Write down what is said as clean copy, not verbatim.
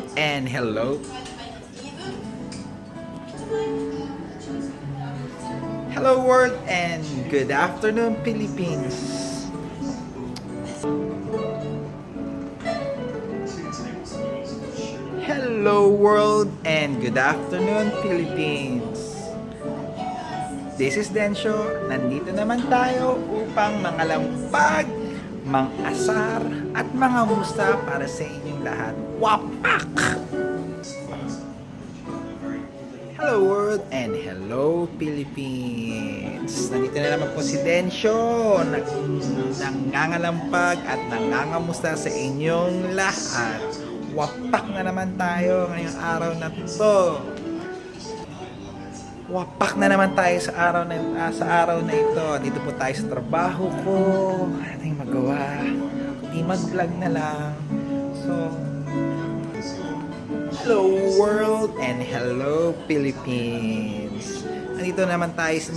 world and hello. Hello world and good afternoon Philippines. Hello world and good afternoon Philippines. This is Densyo. Nandito naman tayo upang mangalampag, mang-asar at mangamusta para sa inyong lahat. Wapak! Hello world and hello Philippines. Nandito na naman po si Densyo, nangangalampag at nangangamusta sa inyong lahat. Wapak na naman tayo ngayong araw na to. Wapak na naman tayo sa araw na ito. Dito po tayo sa trabaho ko. Ano yung magawa? Di mag-vlog na lang. So, hello world and hello Philippines. Nandito naman tayo sa